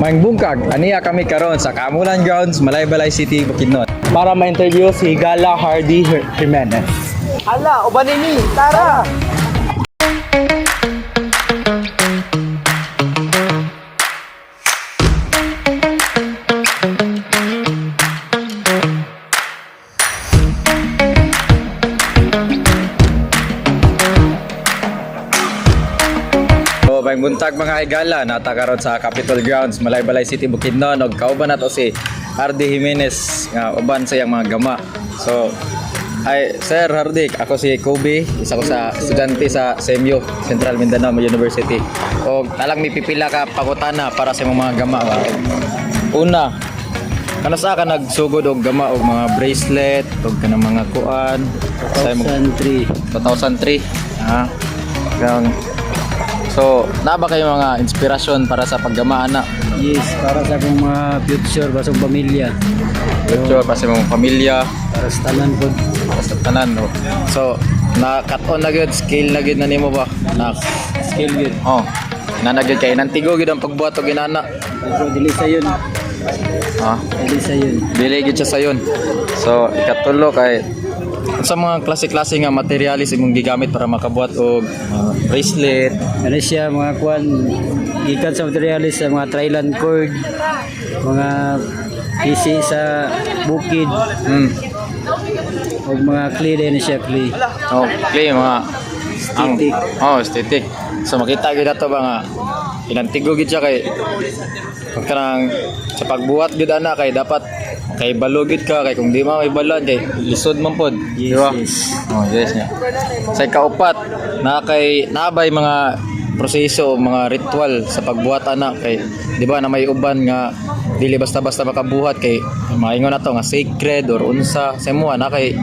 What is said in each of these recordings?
Maing bungkag, aniya kami karon sa Kamulan Grounds, Malaybalay City, Bukidnon. Para ma-interview si Gala Hardy Jimenez. Hala, uban ni, tara! So, maing buntag mga higala, nata karon sa Capitol Grounds, Malaybalay City, Bukidnon, og kauban nato si Hardy Jimenez nga uban sa iyang mga gama. So, ay Sir Hardy, ako si Kobe, isa ko sa estudyante sa SMU, Central Mindanao University. Og talang may pipila ka pangutana para sa imong mga gama. Una, kano sa ka nagsugod og gama og mga bracelet og kanang mga kuan sa imong 2003. Ha? So, na ba kayo mga inspirasyon para sa paggama ana? Yes, para sa akong mga future, basong pamilya. Future para sa imong pamilya, Para sa tanan po. para sa tanan, no? So, na cut on na gyud, skill na gyud na nimo ba? Na Skill yun. oh. Na gyud kay nantigo gyud ang pagbuhat og inana. Pero dili sa yun. Ha? Dili sa yun. Dili gyud siya sayon. So, ikatulo kay sa mga klase-klase nga materialis imong gigamit para makabuhat og bracelet. Ano siya, mga kuan, gikan sa materialis sa mga Thailand cord, mga isi sa bukid, o mga clay din siya, clay. Oh, clay mga Static. static. So makita gyud ato ba nga inantigo gyud siya kay kanang sa pagbuhat gyud ana kay dapat kay balugid ka kay kung di mo may balan kay lisod man pod. Di Yes, ba? yes. Oh, yes niya. Sa kaupat na kay nabay mga proseso mga ritual sa pagbuhat ana kay di ba na may uban nga dili basta-basta makabuhat kay maingon na to nga sacred or unsa sa imo na kay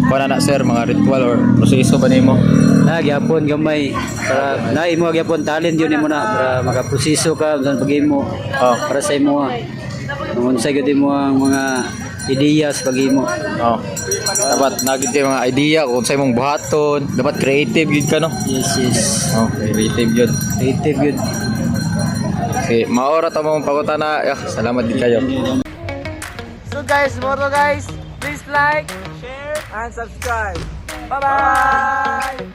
kuan na sir mga ritual or proseso ba nimo? Gyapon gamay para na imo gyapon talent yun imo na para makaproseso ka sa pag-imo Oh. para sa imo. Kung unsay gud imo ang mga ideyas pag-imo. Oh. Dapat nagid kay mga idea kung sa imong buhaton, dapat creative gid ka no. Yes, yes. Oh, creative gid. Creative yun. Okay, maora ta mong pangutana. Salamat din kayo. So guys, please like, share, and subscribe. Bye-bye!